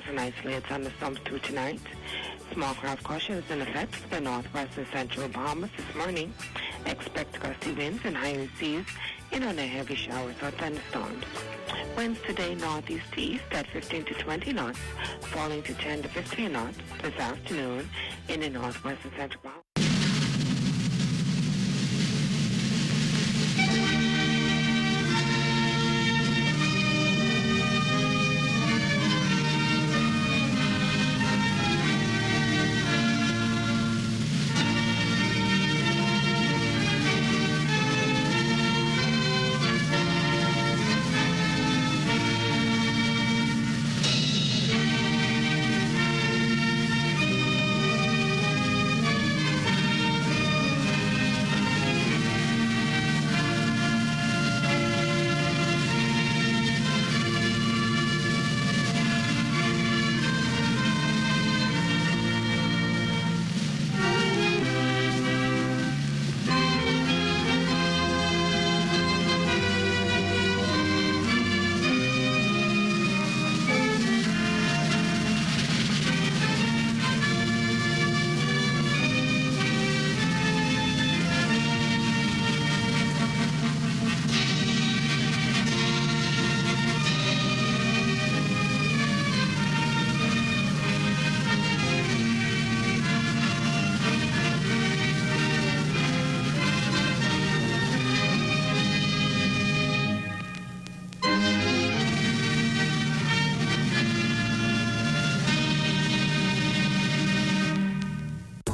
showers and isolated thunderstorms through tonight. Small craft caution is in effect for the northwest and central Bahamas this morning. Expect gusty winds and higher seas in on the heavy showers or thunderstorms. Winds today northeast to east at 15 to 20 knots, falling to 10 to 15 knots this afternoon in the northwest and central Bahamas.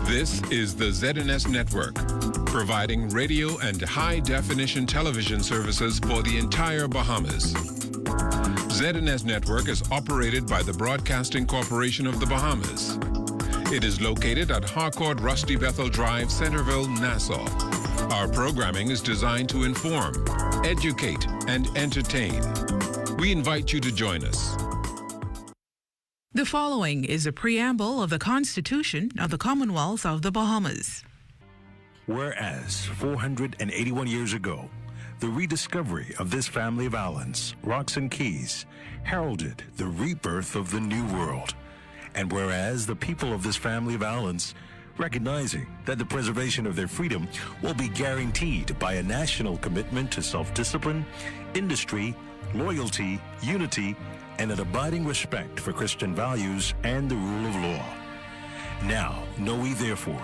This is the ZNS Network, providing radio and high-definition television services for the entire Bahamas. ZNS Network is operated by the Broadcasting Corporation of the Bahamas. It is located at Harcourt Rusty Bethel Drive, Centerville, Nassau. Our programming is designed to inform, educate, and entertain. We invite you to join us. The following is a preamble of the Constitution of the Commonwealth of the Bahamas. Whereas 481 years ago, the rediscovery of this family of islands, rocks and keys, heralded the rebirth of the New World. And whereas the people of this family of islands, recognizing that the preservation of their freedom will be guaranteed by a national commitment to self-discipline, industry, loyalty, unity, and an abiding respect for Christian values and the rule of law. Now, know we therefore,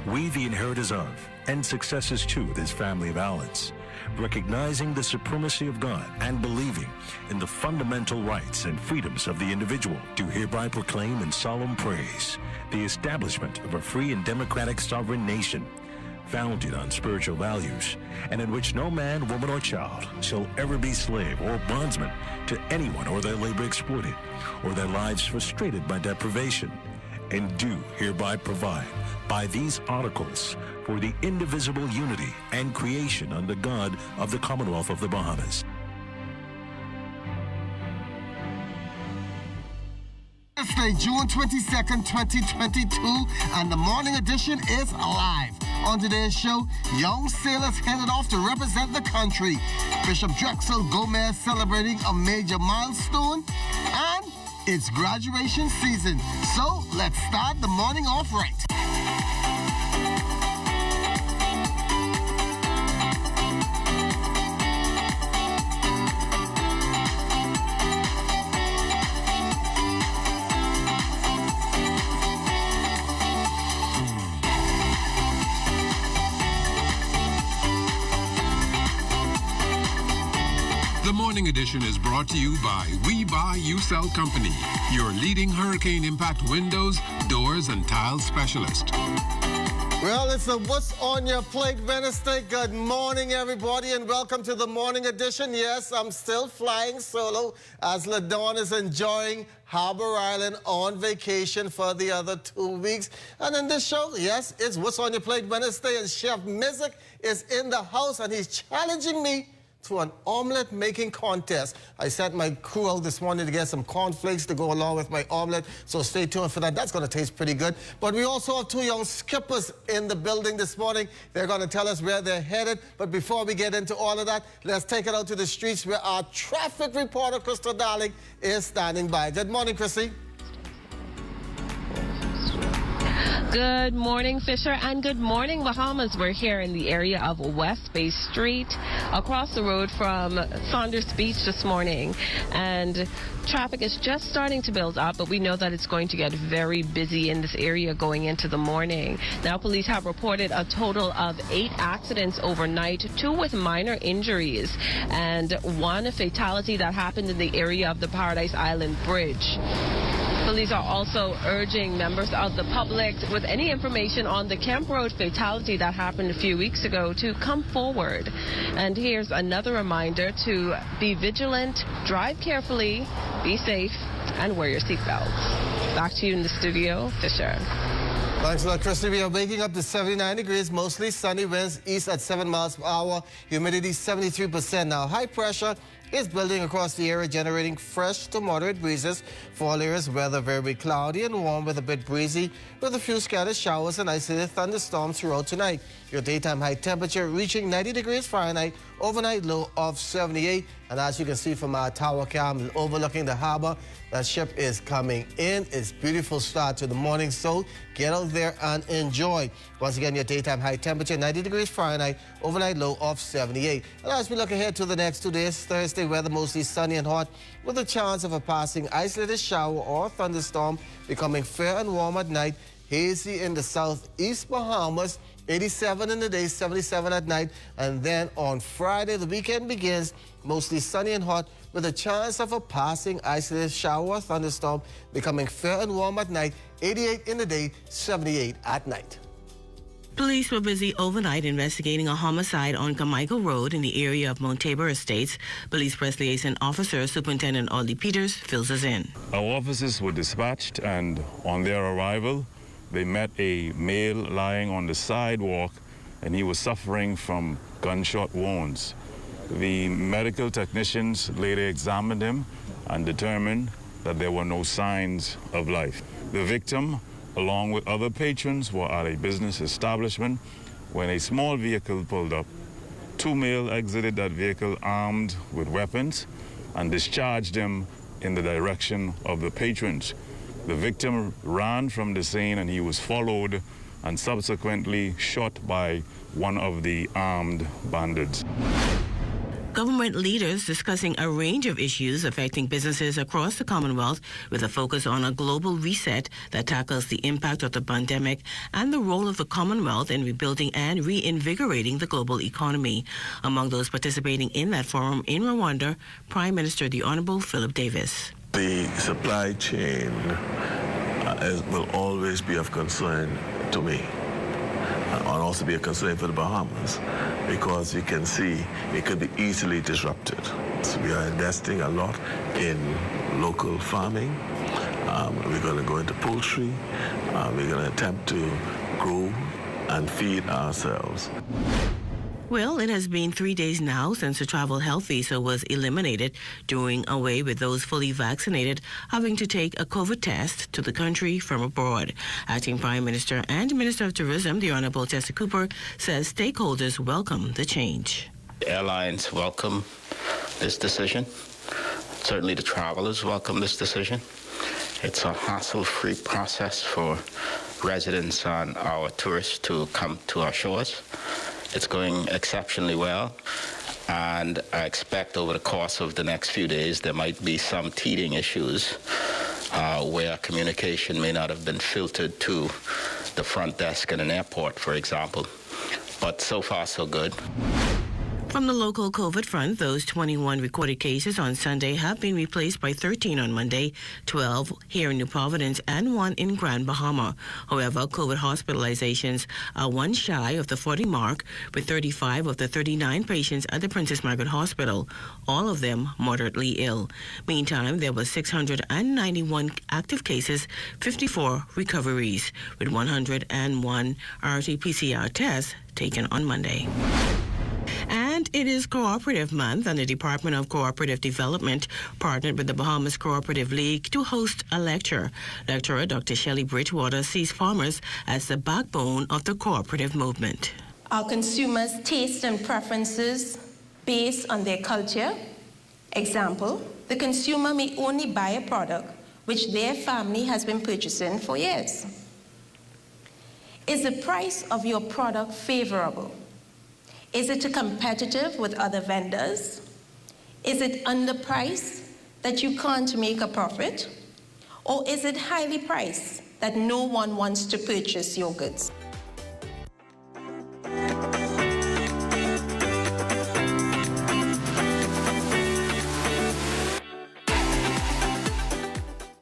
we the inheritors of and successors to this family of islands, recognizing the supremacy of God and believing in the fundamental rights and freedoms of the individual, do hereby proclaim in solemn praise the establishment of a free and democratic sovereign nation, founded on spiritual values, and in which no man, woman, or child shall ever be slave or bondsman to anyone, or their labor exploited, or their lives frustrated by deprivation, and do hereby provide by these articles for the indivisible unity and creation under God of the Commonwealth of the Bahamas. Thursday, June 22nd, 2022, and the morning edition is live. On today's show, young sailors headed off to represent the country. Bishop Drexel Gomez celebrating a major milestone, and it's graduation season. So let's start the morning off right. The Morning Edition is brought to you by We Buy, You Sell Company, your leading hurricane impact windows, doors, and tile specialist. Well, it's a What's on Your Plate Wednesday. Good morning, everybody, and welcome to the Morning Edition. Yes, I'm still flying solo as LaDawn is enjoying Harbor Island on vacation for the other 2 weeks. And in this show, yes, it's What's on Your Plate Wednesday, and Chef Mizik is in the house, and he's challenging me to an omelet making contest. I sent my crew out this morning to get some cornflakes to go along with my omelet, so stay tuned for that. That's going to taste pretty good. But we also have two young skippers in the building this morning. They're going to tell us where they're headed. But before we get into all of that, let's take it out to the streets where our traffic reporter, Crystal Darling, is standing by. Good morning, Chrissy. Good morning, Fisher, and good morning, Bahamas. We're here in the area of West Bay Street, across the road from Saunders Beach this morning. And traffic is just starting to build up, but we know that it's going to get very busy in this area going into the morning. Now, police have reported a total of 8 accidents overnight, 2 with minor injuries, and 1 fatality that happened in the area of the Paradise Island Bridge. Police are also urging members of the public with any information on the Kemp Road fatality that happened a few weeks ago to come forward. And here's another reminder to be vigilant, drive carefully, be safe, and wear your seatbelts. Back to you in the studio, Fisher. Thanks a lot, Christy. We are waking up to 79 degrees, mostly sunny, winds east at 7 miles per hour, humidity 73%. Now, high pressure is building across the area, generating fresh to moderate breezes for all areas. Weather very cloudy and warm with a bit breezy, with a few scattered showers and isolated thunderstorms throughout tonight. Your daytime high temperature reaching 90 degrees Fahrenheit, overnight low of 78. And as you can see from our tower cam overlooking the harbor, that ship is coming in. It's a beautiful start to the morning, so get out there and enjoy. Once again, your daytime high temperature 90 degrees Fahrenheit, overnight low of 78. And as we look ahead to the next 2 days, Thursday weather mostly sunny and hot, with a chance of a passing isolated shower or thunderstorm, becoming fair and warm at night. Hazy in the southeast Bahamas, 87 in the day, 77 at night. And then on Friday, the weekend begins, mostly sunny and hot, with a chance of a passing isolated shower or thunderstorm, becoming fair and warm at night, 88 in the day, 78 at night. Police were busy overnight investigating a homicide on Carmichael Road in the area of Mount Tabor Estates. Police Press Liaison Officer Superintendent Audley Peters fills us in. Our officers were dispatched, and on their arrival, they met a male lying on the sidewalk, and he was suffering from gunshot wounds. The medical technicians later examined him and determined that there were no signs of life. The victim, along with other patrons, were at a business establishment when a small vehicle pulled up. 2 males exited that vehicle armed with weapons and discharged them in the direction of the patrons. The victim ran from the scene, and he was followed and subsequently shot by one of the armed bandits. Government leaders discussing a range of issues affecting businesses across the Commonwealth, with a focus on a global reset that tackles the impact of the pandemic and the role of the Commonwealth in rebuilding and reinvigorating the global economy. Among those participating in that forum in Rwanda, Prime Minister the Honorable Philip Davis. The supply chain will always be of concern to me, and also be a concern for the Bahamas, because you can see it could be easily disrupted. So we are investing a lot in local farming. We're going to go into poultry. We're going to attempt to grow and feed ourselves. Well, it has been 3 days now since the travel health visa was eliminated, doing away with those fully vaccinated having to take a COVID test to the country from abroad. Acting Prime Minister and Minister of Tourism, the Honorable Tessa Cooper, says stakeholders welcome the change. Airlines welcome this decision. Certainly the travelers welcome this decision. It's a hassle-free process for residents and our tourists to come to our shores. It's going exceptionally well, and I expect over the course of the next few days there might be some teething issues where communication may not have been filtered to the front desk at an airport, for example. But so far, so good. From the local COVID front, those 21 recorded cases on Sunday have been replaced by 13 on Monday, 12 here in New Providence, and 1 in Grand Bahama. However, COVID hospitalizations are 1 shy of the 40 mark, with 35 of the 39 patients at the Princess Margaret Hospital, all of them moderately ill. Meantime, there were 691 active cases, 54 recoveries, with 101 RT-PCR tests taken on Monday. And it is Cooperative Month, and the Department of Cooperative Development partnered with the Bahamas Cooperative League to host a lecture. Lecturer Dr. Shelley Bridgewater sees farmers as the backbone of the cooperative movement. Our consumers' tastes and preferences based on their culture. Example, the consumer may only buy a product which their family has been purchasing for years. Is the price of your product favorable? Is it competitive with other vendors? Is it underpriced that you can't make a profit? Or is it highly priced that no one wants to purchase your goods?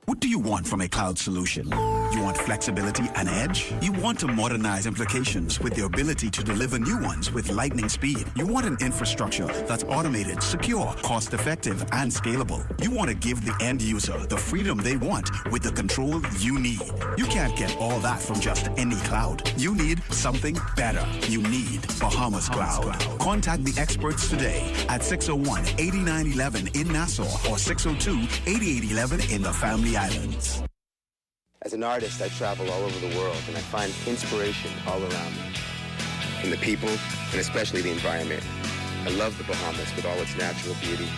What do you want from a cloud solution? You want flexibility and edge? You want to modernize applications with the ability to deliver new ones with lightning speed. You want an infrastructure that's automated, secure, cost-effective, and scalable. You want to give the end user the freedom they want with the control you need. You can't get all that from just any cloud. You need something better. You need Bahamas Cloud. Contact the experts today at 601-8911 in Nassau or 602-8811 in the Family Islands. As an artist, I travel all over the world, and I find inspiration all around me, from the people and especially the environment. I love the Bahamas with all its natural beauty,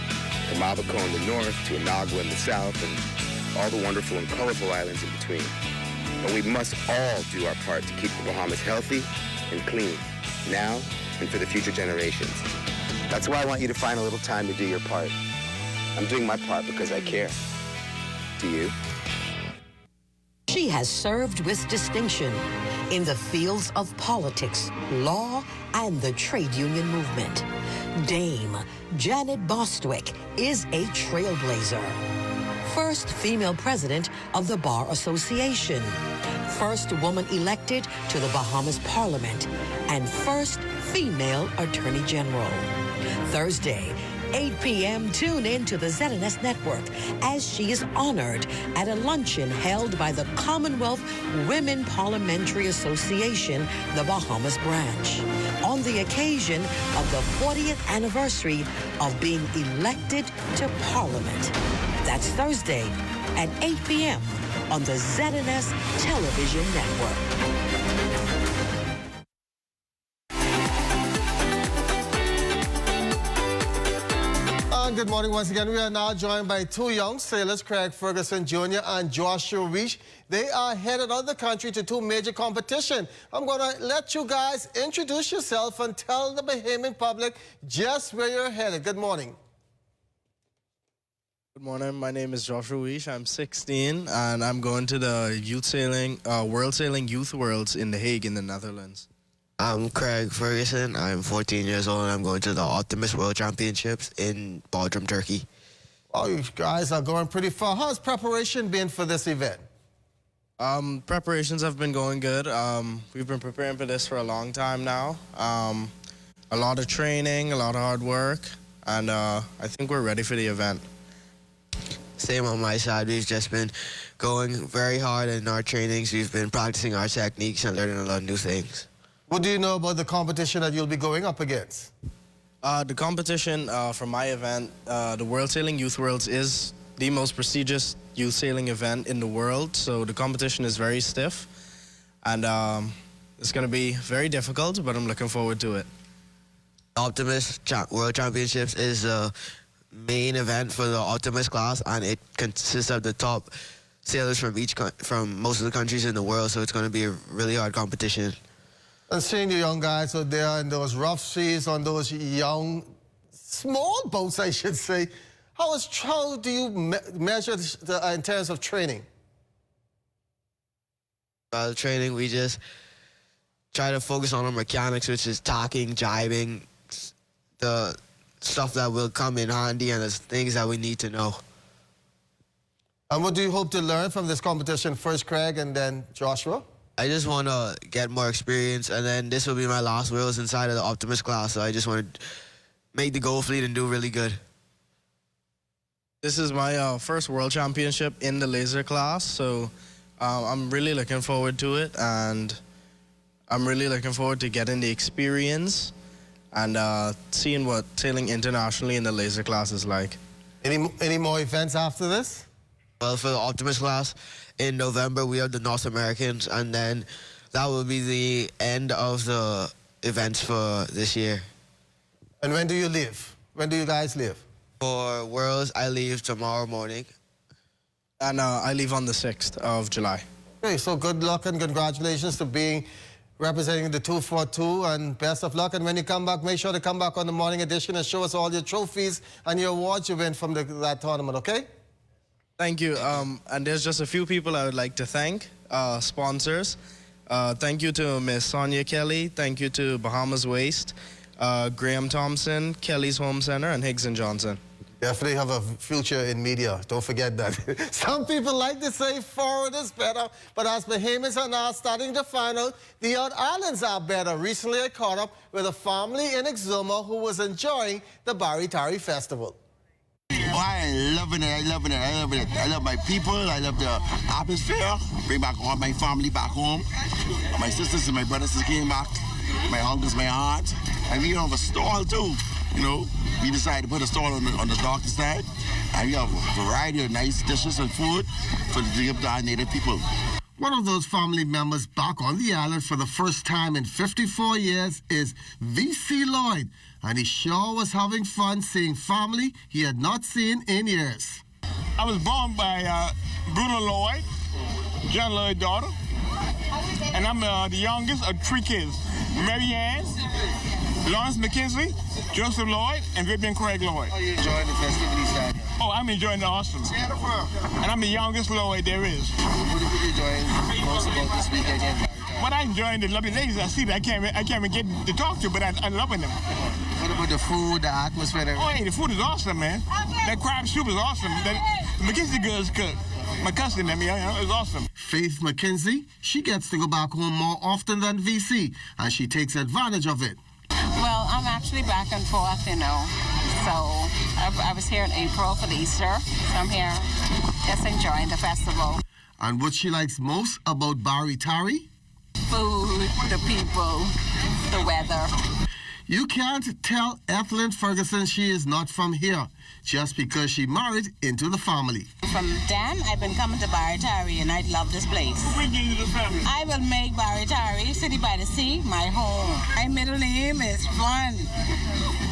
from Abaco in the north to Inagua in the south, and all the wonderful and colorful islands in between. But we must all do our part to keep the Bahamas healthy and clean, now and for the future generations. That's why I want you to find a little time to do your part. I'm doing my part because I care. Do you? She has served with distinction in the fields of politics, law, and the trade union movement. Dame Janet Bostwick is a trailblazer. First female president of the Bar Association, first woman elected to the Bahamas Parliament, and first female Attorney General. Thursday, 8 p.m., tune in to the ZNS Network as she is honored at a luncheon held by the Commonwealth Women Parliamentary Association, the Bahamas branch, on the occasion of the 40th anniversary of being elected to Parliament. That's Thursday at 8 p.m. on the ZNS Television Network. Good morning once again. We are now joined by two young sailors, Craig Ferguson Jr. and Joshua Reach. They are headed out of the country to two major competitions. I'm going to let you guys introduce yourself and tell the Bahamian public just where you're headed. Good morning. Good morning. My name is Joshua Reach. I'm 16, and I'm going to the youth sailing, World Sailing Youth Worlds in The Hague in the Netherlands. I'm Craig Ferguson. I'm 14 years old, and I'm going to the Optimist World Championships in Bodrum, Turkey. Oh, you guys are going pretty far. How's preparation been for this event? Preparations have been going good. We've been preparing for this for a long time now. A lot of training, a lot of hard work, and I think we're ready for the event. Same on my side. We've just been going very hard in our trainings. We've been practicing our techniques and learning a lot of new things. What do you know about the competition that you'll be going up against? The competition for my event, the World Sailing Youth Worlds, is the most prestigious youth sailing event in the world. So the competition is very stiff, and it's going to be very difficult, but I'm looking forward to it. Optimist World Championships is the main event for the Optimist class, and it consists of the top sailors from most of the countries in the world. So it's going to be a really hard competition. And seeing the young guys out there in those rough seas on those young, small boats, I should say, how do you measure in terms of training? Training, we just try to focus on our mechanics, which is tacking, jibing, the stuff that will come in handy and the things that we need to know. And what do you hope to learn from this competition? First Craig and then Joshua? I just want to get more experience, and then this will be my last Worlds inside of the Optimist class, so I just want to make the goal fleet and do really good. This is my first World Championship in the laser class, so I'm really looking forward to it, and I'm really looking forward to getting the experience and seeing what sailing internationally in the laser class is like. Any more events after this? Well, for the Optimist class, in November, we have the North Americans, and then that will be the end of the events for this year. And when do you leave? When do you guys leave? For Worlds, I leave tomorrow morning. And I leave on the 6th of July. Okay, so good luck and congratulations to being representing the 242, and best of luck. And when you come back, make sure to come back on the morning edition and show us all your trophies and your awards you win from that tournament, okay? Thank you. And there's just a few people I would like to thank, sponsors. Thank you to Miss Sonia Kelly. Thank you to Bahamas Waste, Graham Thompson, Kelly's Home Center, and Higgs & Johnson. Definitely have a future in media. Don't forget that. Some people like to say forward is better, but as Bahamians are now starting to find out, the other islands are better. Recently, I caught up with a family in Exuma who was enjoying the Barry Tari Festival. Oh, I'm loving it. I love my people. I love the atmosphere. Bring back all my family back home. My sisters and my brothers came back. My uncles, my aunt. And we have a stall too. You know, we decided to put a stall on the doctor side, and we have a variety of nice dishes and food for the give to our native people. One of those family members back on the island for the first time in 54 years is V.C. Lloyd, and he sure was having fun seeing family he had not seen in years. I was born by Bruno Lloyd, John Lloyd's daughter, and I'm the youngest of 3 kids. Mary Ann, Lawrence McKenzie, Joseph Lloyd, and Vivian Craig Lloyd. How are you enjoying the festivities down here? Oh, I'm enjoying it awesome. And I'm the youngest Lloyd there is. What are you enjoying most about this weekend again? What I'm enjoying the lovely ladies I see that I can't even get to talk to, but I'm loving them. What about the food, the atmosphere? Oh, hey, the food is awesome, man. That crab soup is awesome. The McKenzie girls cook. My cousin and me, it's awesome. Faith McKenzie, she gets to go back home more often than VC, and she takes advantage of it. Well, I'm actually back and forth, you know. So I was here in April for the Easter. So I'm here just enjoying the festival. And what she likes most about Barry Tari? Food, the people, the weather. You can't tell Ethelyn Ferguson she is not from here just because she married into the family. From then, I've been coming to Barry Tari, and I love this place. I will make Barry Tari, City by the Sea, my home. My middle name is fun.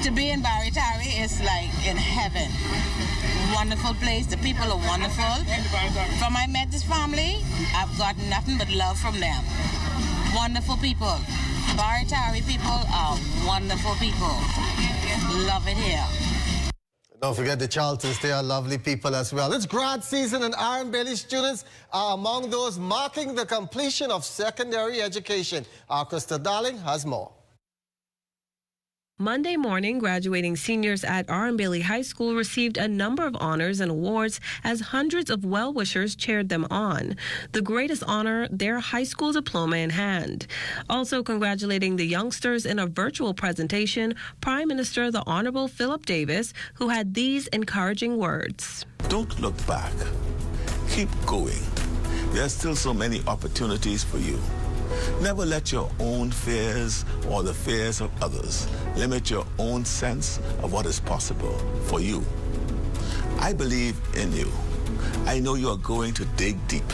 To be in Barry Tari is like in heaven. Wonderful place. The people are wonderful. From I met this family, I've got nothing but love from them. Wonderful people. Barry Tari people are wonderful people. Love it here. Don't forget the Charltons, they are lovely people as well. It's grad season, and R.M. Bailey students are among those marking the completion of secondary education. Our Krista Darling has more. Monday morning, graduating seniors at R.M. Bailey High School received a number of honors and awards as hundreds of well-wishers cheered them on. The greatest honor, their high school diploma in hand. Also congratulating the youngsters in a virtual presentation, Prime Minister the Honorable Philip Davis, who had these encouraging words. Don't look back. Keep going. There are still so many opportunities for you. Never let your own fears or the fears of others limit your own sense of what is possible for you. I believe in you. I know you are going to dig deep,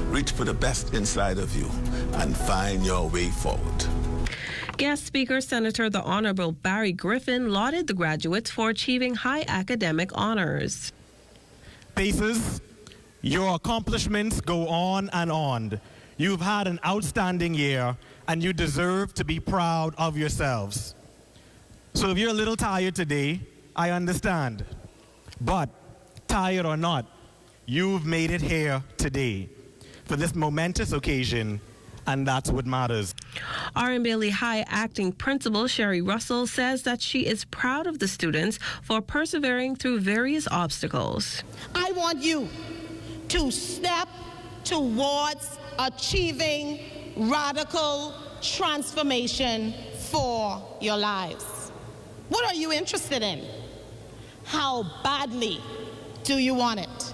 reach for the best inside of you, and find your way forward. Guest speaker Senator the Honorable Barry Griffin lauded the graduates for achieving high academic honors. Faces, your accomplishments go on and on. You've had an outstanding year, and you deserve to be proud of yourselves. So if you're a little tired today, I understand. But tired or not, you've made it here today for this momentous occasion, and that's what matters. R.M. Bailey High Acting Principal Sherry Russell says that she is proud of the students for persevering through various obstacles. I want you to step towards achieving radical transformation for your lives. What are you interested in? How badly do you want it?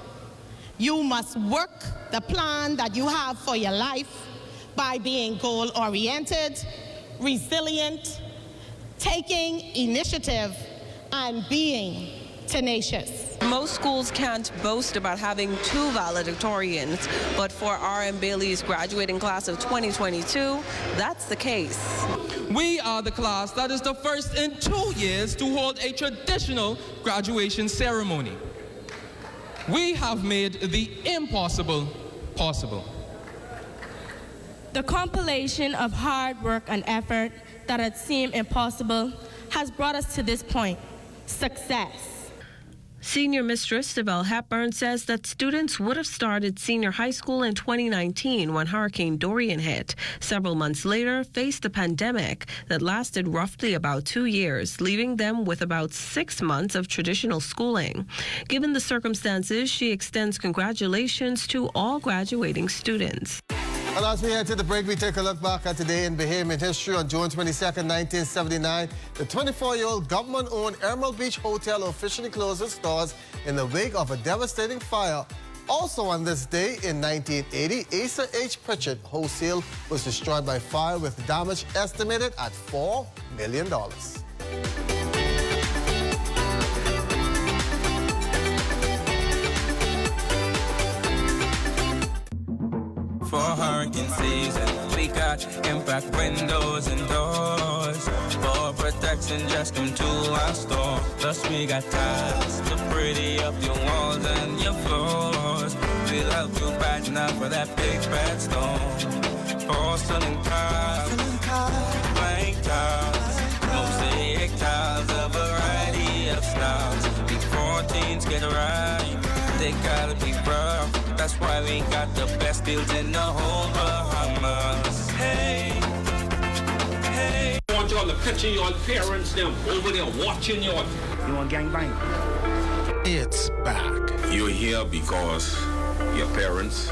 You must work the plan that you have for your life by being goal-oriented, resilient, taking initiative, and being tenacious. Most schools can't boast about having 2 valedictorians, but for R.M. Bailey's graduating class of 2022, that's the case. We are the class that is the first in 2 years to hold a traditional graduation ceremony. We have made the impossible possible. The compilation of hard work and effort that had seemed impossible has brought us to this point, success. Senior Mistress Sibel Hepburn says that students would have started senior high school in 2019 when Hurricane Dorian hit. Several months later, faced a pandemic that lasted roughly about 2 years, leaving them with about 6 months of traditional schooling. Given the circumstances, she extends congratulations to all graduating students. Well, as we head to the break, we take a look back at today in Bahamian history. On June 22nd, 1979, the 24-year-old government-owned Emerald Beach Hotel officially closed its doors in the wake of a devastating fire. Also on this day in 1980, Asa H. Pritchard Wholesale was destroyed by fire with damage estimated at $4 million. For hurricane season, we got impact windows and doors. For protection, just come to our store. Plus we got tiles to pretty up your walls and your floors. We'll help you brighten up for that big bad storm. Porcelain tiles, blank tiles, mosaic tiles, a variety of styles. Before teens get right, they gotta be rough. That's why we got the best deals in the whole Bahamas. Hey, hey. I want y'all to picture your parents them over there watching you. You want gangbang? It's back. You're here because your parents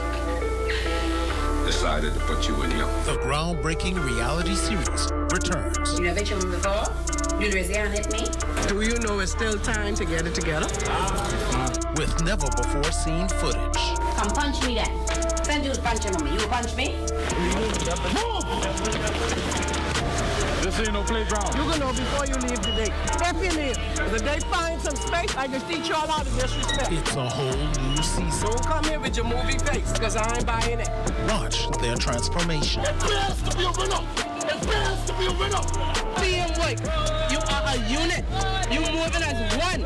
decided to put you in here. The groundbreaking reality series returns. You never shown me before? You raise your hand at me? Do you know it's still time to get it together? With never before seen footage. Come punch me then. Send you to punch him on me. You punch me? This ain't no playground. You gonna know before you leave today. If you leave, if they find some space, I can teach you all how to disrespect. It's a whole new season. Don't come here with your movie face, because I ain't buying it. Watch their transformation. It bears to be a winner. It bears to be a winner. Teamwork. You are a unit. You moving as one.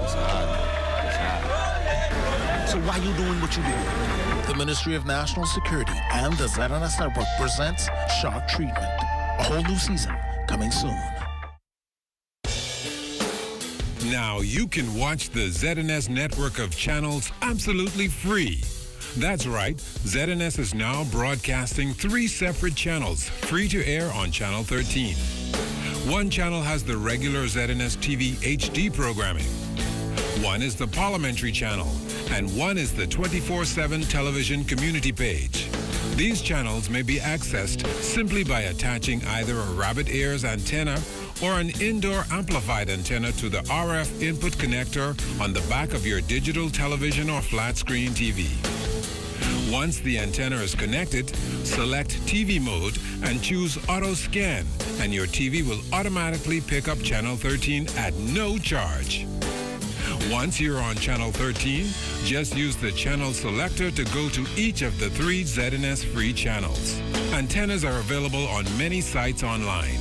So why you doing what you do? The Ministry of National Security and the ZNS Network presents Shark Treatment. A whole new season coming soon. Now you can watch the ZNS network of channels absolutely free. That's right, ZNS is now broadcasting 3 separate channels, free to air on Channel 13. One channel has the regular ZNS TV HD programming. One is the Parliamentary channel, and one is the 24/7 television community page. These channels may be accessed simply by attaching either a rabbit ears antenna or an indoor amplified antenna to the RF input connector on the back of your digital television or flat screen TV. Once the antenna is connected, select TV mode and choose Auto Scan, and your TV will automatically pick up Channel 13 at no charge. Once you're on Channel 13, just use the channel selector to go to each of the 3 ZNS free channels. Antennas are available on many sites online.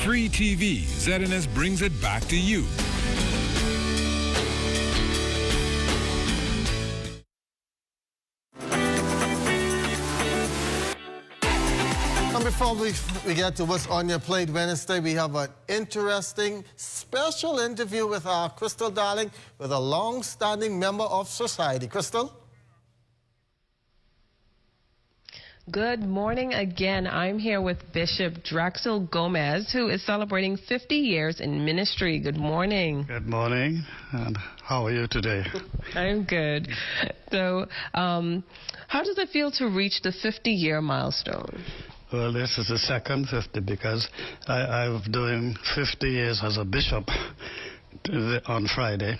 Free TV, ZNS brings it back to you. And before we get to what's on your plate Wednesday, we have an interesting special interview with our Crystal Darling, with a long-standing member of society. Crystal? Good morning again. I'm here with Bishop Drexel Gomez, who is celebrating 50 years in ministry. Good morning. Good morning. And how are you today? I'm good. So, how does it feel to reach the 50-year milestone? Well, this is the second 50 because I'm doing 50 years as a bishop on Friday.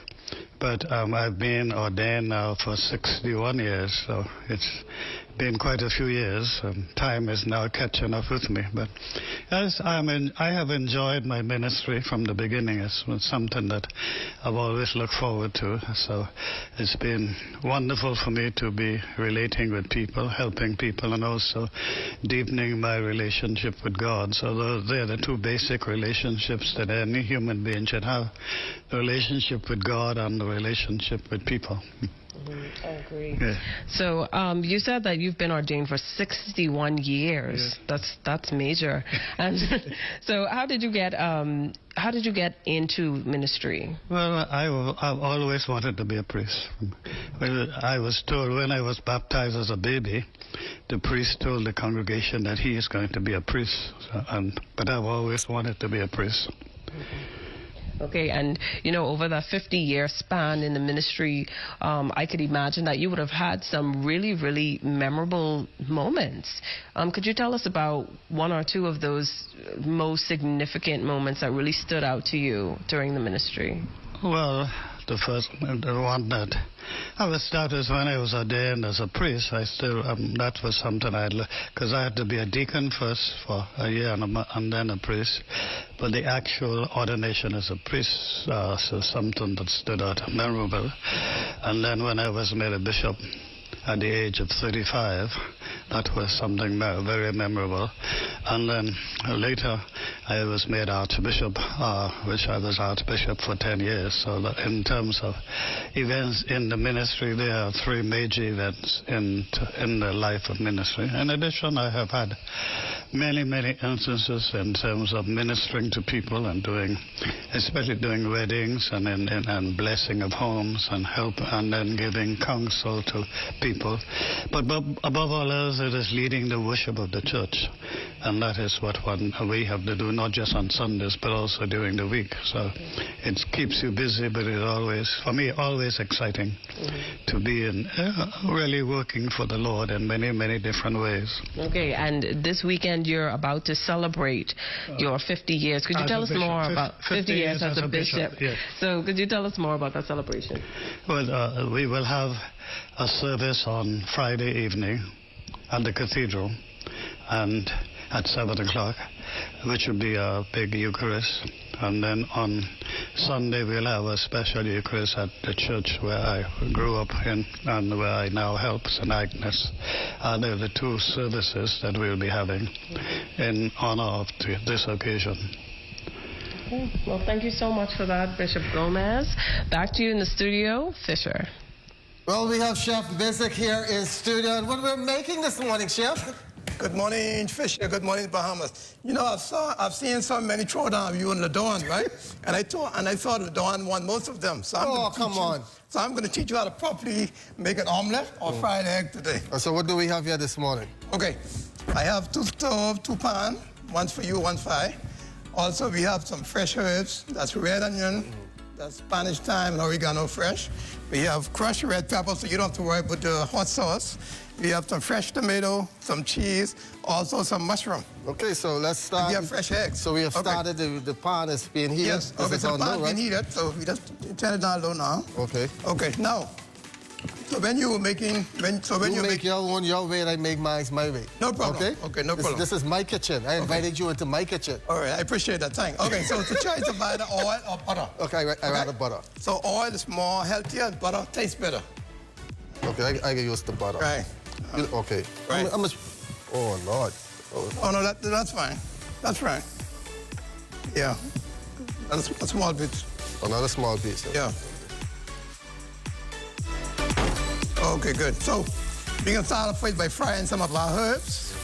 But I've been ordained now for 61 years, so it's been quite a few years, and time is now catching up with me. But yes, I have enjoyed my ministry from the beginning. It's something that I've always looked forward to. So it's been wonderful for me to be relating with people, helping people, and also deepening my relationship with God. So they're the 2 basic relationships that any human being should have: the relationship with God and the relationship with people. I agree. Yeah. So you said that you've been ordained for 61 years. Yeah. That's major. And so how did you get into ministry? Well, I've always wanted to be a priest. Well, I was told when I was baptized as a baby, the priest told the congregation that he is going to be a priest. But I've always wanted to be a priest. Okay, and over that 50-year span in the ministry, I could imagine that you would have had some really, really memorable moments. Could you tell us about one or two of those most significant moments that really stood out to you during the ministry? Well, the one that I was started when I was ordained as a priest. I still that was something because I had to be a deacon first for a year and then a priest. But the actual ordination as a priest so something that stood out memorable. And then when I was made a bishop at the age of 35, that was something very memorable. And then later I was made archbishop, which I was archbishop for 10 years. So that in terms of events in the ministry, there are three major events in the life of ministry. In addition, I have had many instances in terms of ministering to people and especially doing weddings and blessing of homes and help and then giving counsel to people. But above all else, it is leading the worship of the church. And that is what we have to do, not just on Sundays, but also during the week. So it keeps you busy, but it's always, for me, always exciting to be really working for the Lord in many different ways. Okay, and this weekend you're about to celebrate your 50 years. Could you tell us more about 50 years as a bishop? Yes. So could you tell us more about that celebration? Well, we will have a service on Friday evening at the cathedral and at 7 o'clock, which will be a big Eucharist. And then on Sunday we'll have a special Eucharist at the church where I grew up in and where I now help, St. Agnes. They're the two services that we'll be having in honor of this occasion. Okay. Well, thank you so much for that, Bishop Gomez. Back to you in the studio, Fisher. Well, we have Chef Bizik here in studio. And what we're making this morning, Chef? Good morning, Fisher. Good morning, Bahamas. I've seen so many throwdown of you and LaDawn, right? and I thought LaDawn won most of them. So come on. So I'm going to teach you how to properly make an omelette or fried egg today. So what do we have here this morning? Okay. I have two pans. One's for you, one's for I. Also, we have some fresh herbs. That's red onion. That's Spanish thyme and oregano fresh. We have crushed red pepper, so you don't have to worry about the hot sauce. We have some fresh tomato, some cheese, also some mushroom. Okay, so let's start. We have fresh eggs. So we have started, the pan is being heated. Yes, okay, so the pan is being heated, so we just turn it down low now. Okay. Okay, now, so when you're making... you make your own your way and I make mine my way. No problem. Okay? Okay, no problem. This is my kitchen. I invited you into my kitchen. All right, I appreciate that. Thanks. Okay, so the choice of either oil or butter. Okay, I rather butter. So oil is more healthier and butter tastes better. Okay, I can use the butter. Right. Okay. Right. How much? Oh, Lord. Oh, no, that's fine. That's fine. Yeah. That's a small bit. Another small piece. Yeah. Okay, good. So we can start off by frying some of our herbs.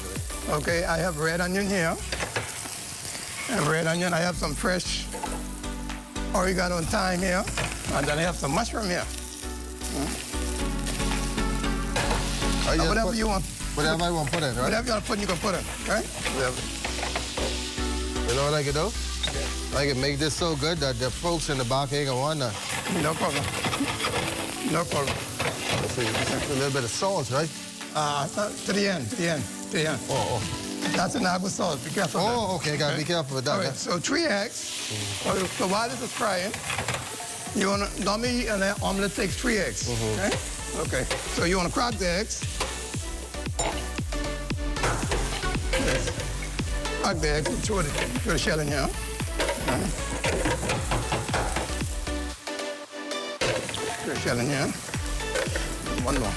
Okay, I have red onion here. I have some fresh oregano and thyme here. And then I have some mushroom here. Whatever you want. Whatever I want to put in, right? Whatever you want to put in, you can put in, right? Whatever. You know what I can do? I can make this so good that the folks in the back ain't gonna want none. No problem. No problem. Let's see, a little bit of salt, right? To the end. Oh. That's an agua salt. Be careful. Oh, okay. Gotta be careful with that. All right, so 3 eggs. So while this is frying, you want to, normally an omelet takes 3 eggs. Okay? Okay. So you want to crack the eggs. Yes. Crack the eggs and throw the shell in here. Throw the shell in here. One more.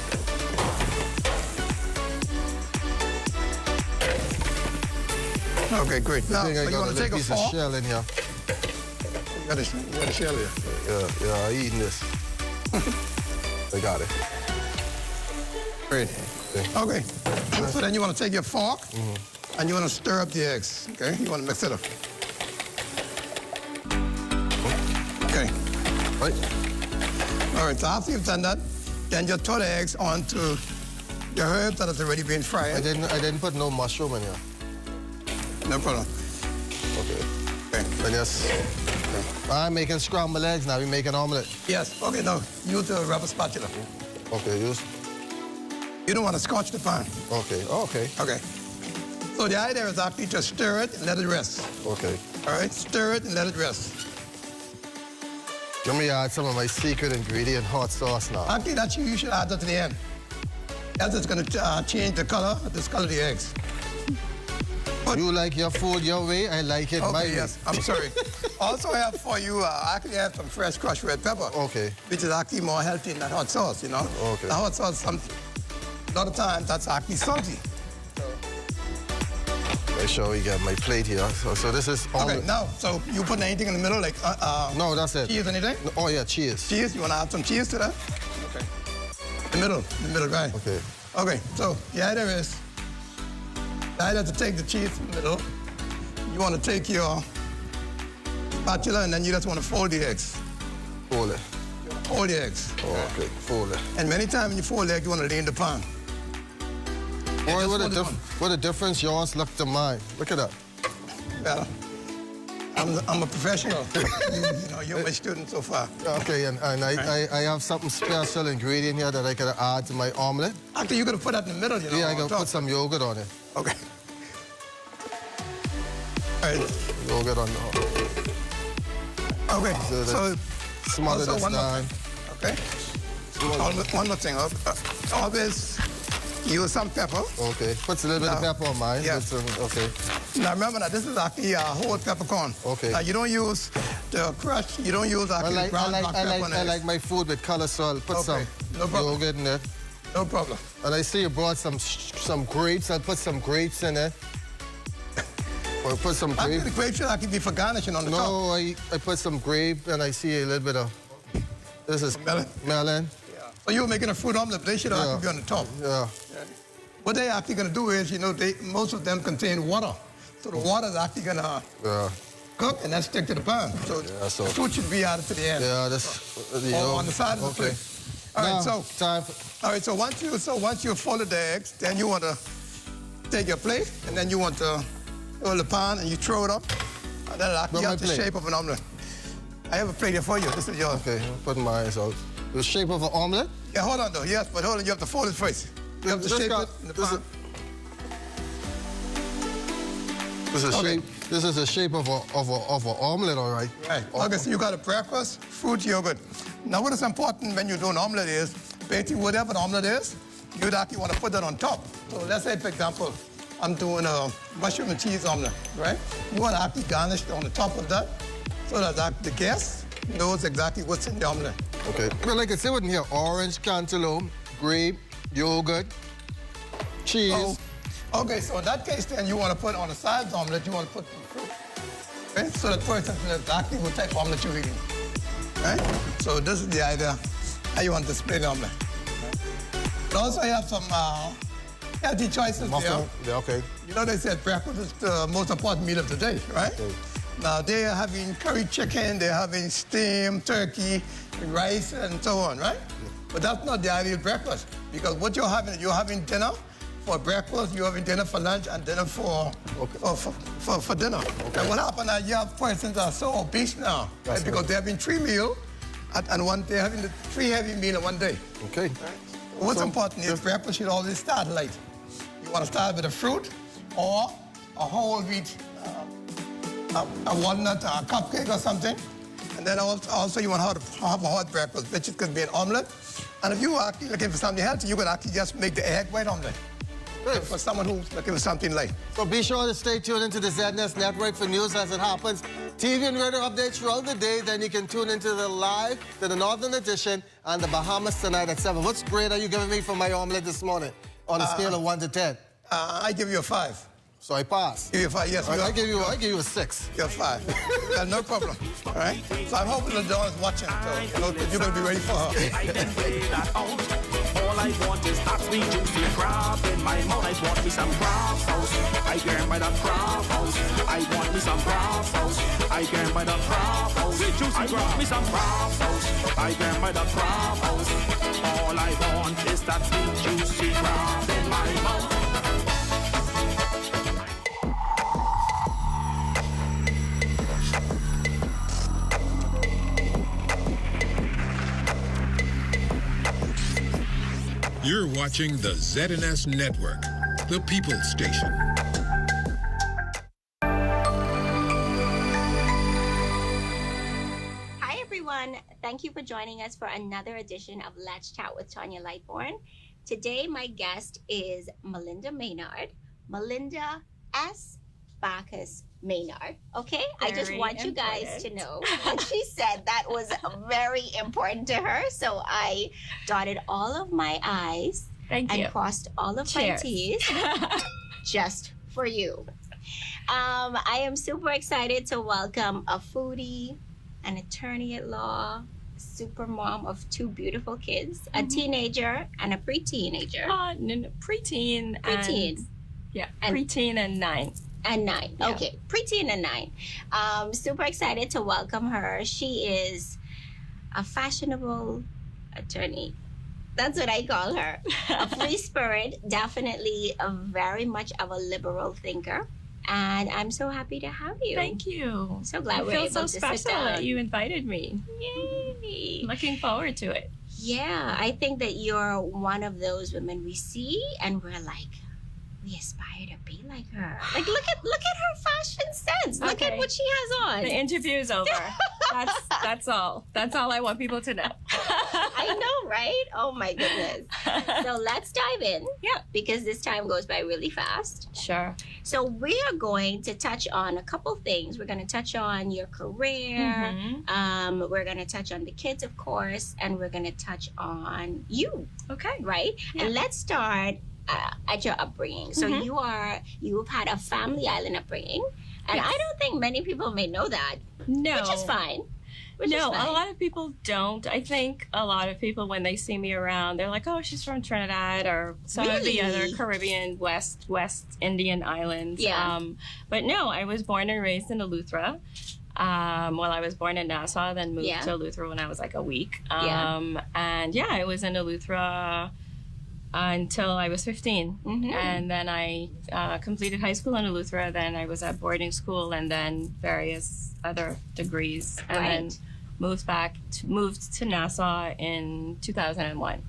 Okay, great. Now, so you want to take a fork? Shell in here. You got a shell here. Yeah, I'm eating this. I got it. Great. Okay. So then you want to take your fork and you want to stir up the eggs. Okay. You want to mix it up. Okay. Right. All right. So after you've done that, then you throw the eggs onto the herb that has already been fried. I didn't put no mushroom in here. No problem. Okay. And yes. I'm making scrambled eggs now. We're making omelette. Yes. Okay. No. Use the rubber spatula. Okay. Use. You don't want to scotch the pan. Okay. Oh, okay. Okay. So the idea is actually just stir it and let it rest. Okay. All right. Stir it and let it rest. Let me add some of my secret ingredient, hot sauce now. Actually, that's you should add that to the end. Else it's going to change the color, discolor the eggs. But you like your food your way, I like it my way. Yes, I'm sorry. Also, I have for you, actually I have some fresh crushed red pepper. Okay. Which is actually more healthy than that hot sauce, you know? Okay. The hot sauce, a lot of times, that's actually salty. Make sure we get my plate here. So this is all. Okay, now, so you put anything in the middle, like no, that's it. Cheese, anything? No, oh yeah, cheese. Cheese, you want to add some cheese to that? Okay. The middle, right? Okay. Okay, so the idea is, to take the cheese in the middle. You want to take your spatula and then you just want to fold the eggs. Fold it. Fold the eggs. Oh, okay, fold it. And many times when you fold the egg, you want to lay in the pan. Boy, what a difference yours look to mine. Look at that. Well, I'm a professional. You know, you're my student so far. Okay, and I have something special ingredient here that I could add to my omelette. Actually, you could have put that in the middle, you know. Yeah, I gotta put some yogurt on it. Okay. All right. Yogurt on the Okay, so smother this down. Okay. One more thing. Always use some pepper. Okay. Put a little bit of pepper on mine. Yes. Okay. Now remember that this is actually a whole peppercorn. Okay. Now you don't use the crushed. You don't use actually ground black pepper. I like my food with color, so I'll put some yogurt in it. No problem. And I see you brought some grapes. I'll put some grapes in it. Or put some grape. Actually, the grape should actually be for garnishing on the top. No, I put some grape and I see a little bit of. This is melon. Yeah. So you were making a fruit omelet, they should actually be on the top. Yeah. What they're actually going to do is, you know, most of them contain water. So the water is actually going to cook and then stick to the pan. So the fruit should be added to the end. Yeah, that's on the side of the plate. All right, so once you folded the eggs, then you want to take your plate and then you want to roll the pan and you throw it up. And then you have the shape of an omelet. I have a plate here for you. This is yours. Okay, put mine out. The shape of an omelet? Yeah, hold on though. Yes, but hold on. You have to fold it first. You have to shape it in the pan. This is the shape of an omelet, all right? Right. Okay, so you got a breakfast, fruit, yogurt. Now what is important when you do an omelet is, basically whatever an omelet is, you'd actually want to put that on top. So let's say, for example, I'm doing a mushroom and cheese omelet, right? You want to actually garnish on the top of that so that the guest knows exactly what's in the omelet. Okay. Well, like I said, wouldn't here orange, cantaloupe, grape, yogurt, cheese. Oh. Okay, so in that case, then you want to put on the side of the omelet, you want to put some fruit. Okay? So the person knows exactly what type of omelet you're eating. Right? So this is the idea how you want to display the omelet. But also you have some healthy choices there. Yeah, okay. You know they said breakfast is the most important meal of the day, right? Okay. Now they're having curry chicken, they're having steamed turkey, rice, and so on, right? But that's not the ideal breakfast because what you're having dinner for breakfast, you're having dinner for lunch, and dinner for dinner. Okay. And what happened is you have persons that are so obese now because they're having 3 meals and they're having the 3 heavy meals in one day. Okay. Right? What's important is breakfast should always start light. You want to start with a fruit or a whole wheat, a walnut, a cupcake or something. And then also you want to have a hot breakfast, which could be an omelet. And if you are actually looking for something healthy, you could actually just make the egg white omelet. Good. For someone who's looking for something light. So be sure to stay tuned into the ZNS Network for news as it happens. TV and radio updates throughout the day. Then you can tune into the Northern Edition and the Bahamas tonight at 7. What's grade are you giving me for my omelet this morning on a scale of 1 to 10? I give you a 5. So I pass. Give you 5, yes. I give you a 6. You're 5. Yeah, no problem. All right? So I'm hoping the Dawn is watching, so you're going to be ready for her. All I want is that sweet juicy crab in my mouth. I want me some crab sauce. I can buy the crab house. I want me some crab sauce. I can buy the crab house. I want me some crab sauce. I can buy the crab house. All I want is that sweet juicy crab in my mouth. You're watching the ZNS Network, the People's Station. Hi, everyone. Thank you for joining us for another edition of Let's Chat with Tanya Lightbourne. Today, my guest is Melinda Maynard. Melinda S. Bacchus Maynard. Okay? I just want you guys to know that she said that was very important to her. So I dotted all of my I's and crossed all of my T's just for you. I am super excited to welcome a foodie, an attorney at law, super mom of 2 beautiful kids, a teenager and a pre-teenager. Preteen. And preteen and 9. And 9. Yeah. Okay, preteen and 9. Super excited to welcome her. She is a fashionable attorney. That's what I call her. A free spirit, definitely a very much of a liberal thinker. And I'm so happy to have you. Thank you. So glad I we're feel able so to sit special down. that you invited me. Yay! Looking forward to it. Yeah, I think that you're one of those women we see and we're like, we aspire to be like her. Like, look at her fashion sense. Look at what she has on. The interview's over. That's all. That's all I want people to know. I know, right? Oh my goodness. So let's dive in. Yeah. Because this time goes by really fast. Sure. So we are going to touch on a couple things. We're going to touch on your career. We're going to touch on the kids, of course, and we're going to touch on you. Okay. Right? Yeah. And let's start at your upbringing. So you've had a family island upbringing, and I don't think many people may know that. No. Which is fine. A lot of people don't. I think a lot of people, when they see me around, they're like, oh, she's from Trinidad or some of the other Caribbean, West Indian islands. Yeah. But no, I was born and raised in Eleuthera. Well, I was born in Nassau, then moved to Eleuthera when I was like a week. And I was in Eleuthera until I was 15. And then I completed high school in Eleuthera. Then I was at boarding school and then various other degrees. And then moved to Nassau in 2001.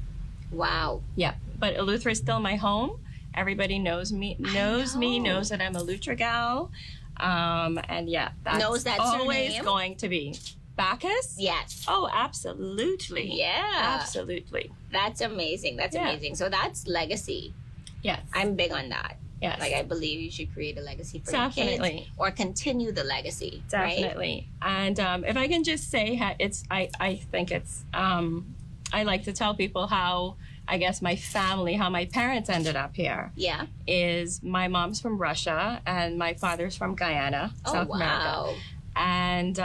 Wow. Yeah. But Eleuthera is still my home. Everybody knows knows that I'm a Eleuthera gal. And yeah, that's always surname? going to be. Bacchus? Yes. Oh, absolutely. Yeah. Absolutely. That's amazing. That's amazing. So that's legacy. Yes. I'm big on that. Yes. Like, I believe you should create a legacy for Definitely. your kids or continue the legacy. Definitely. Right? And if I can just say, I think it's, I like to tell people how, I guess, my family, how my parents ended up here. Yeah. Is my mom's from Russia and my father's from Guyana, South America. And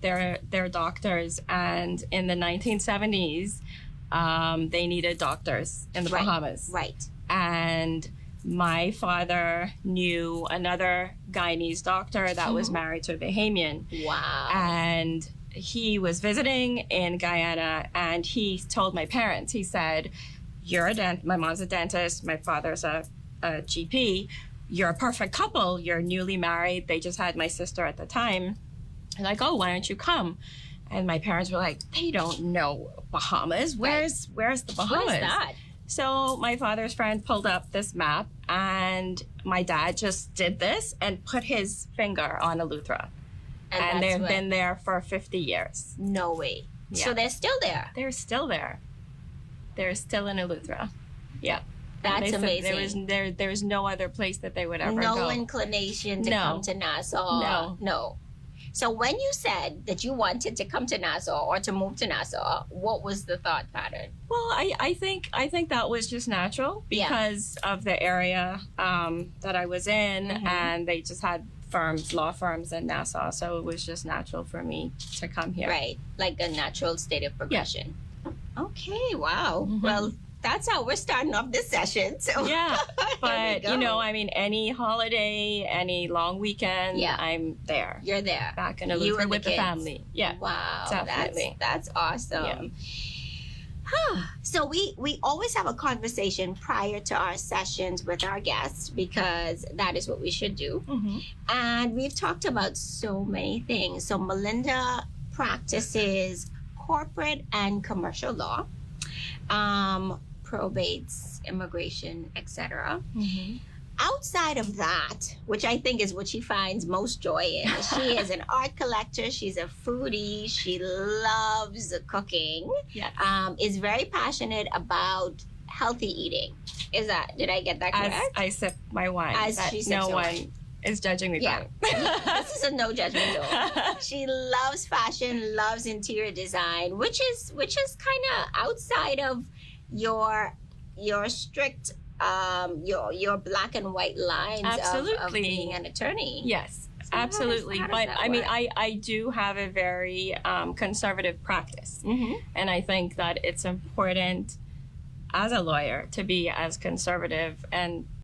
they're doctors. And in the 1970s, they needed doctors in the Bahamas. Right. And my father knew another Guyanese doctor that was married to a Bahamian. Wow. And he was visiting in Guyana, and he told my parents, he said, my mom's a dentist, my father's a GP, you're a perfect couple, you're newly married. They just had my sister at the time. Like, oh, why don't you come? And my parents were like, they don't know Bahamas. Where's the Bahamas? What is that? So my father's friend pulled up this map, and my dad just did this and put his finger on Eleuthera. And they've been there for 50 years. No way. Yeah. So they're still there? They're still there. They're still in Eleuthera. Yeah. That's amazing. There was no other place that they would ever go. No inclination to come to Nassau. No. So when you said that you wanted to come to Nassau or to move to Nassau, what was the thought pattern? Well, I think that was just natural because of the area that I was in, and they just had law firms in Nassau, so it was just natural for me to come here. Right, like a natural state of progression. Yeah. Okay, wow. Well, that's how we're starting off this session. So yeah, but you know, I mean, any holiday, any long weekend, I'm there. You're there. Back in Eleuthera with the family. Yeah. Wow. Definitely. That's awesome. Yeah. So we always have a conversation prior to our sessions with our guests because that is what we should do. And we've talked about so many things. So Melinda practices corporate and commercial law, probates, immigration, etc. Outside of that, which I think is what she finds most joy in, she is an art collector, she's a foodie, she loves cooking, is very passionate about healthy eating. Did I get that correct? As I sip my wine, no one is judging me. Yeah, this is a no judgment zone. She loves fashion, loves interior design, which is kind of outside of your strict your black and white lines of being an attorney. Yes, absolutely. But I mean, I do have a very conservative practice, and I think that it's important as a lawyer to be as conservative and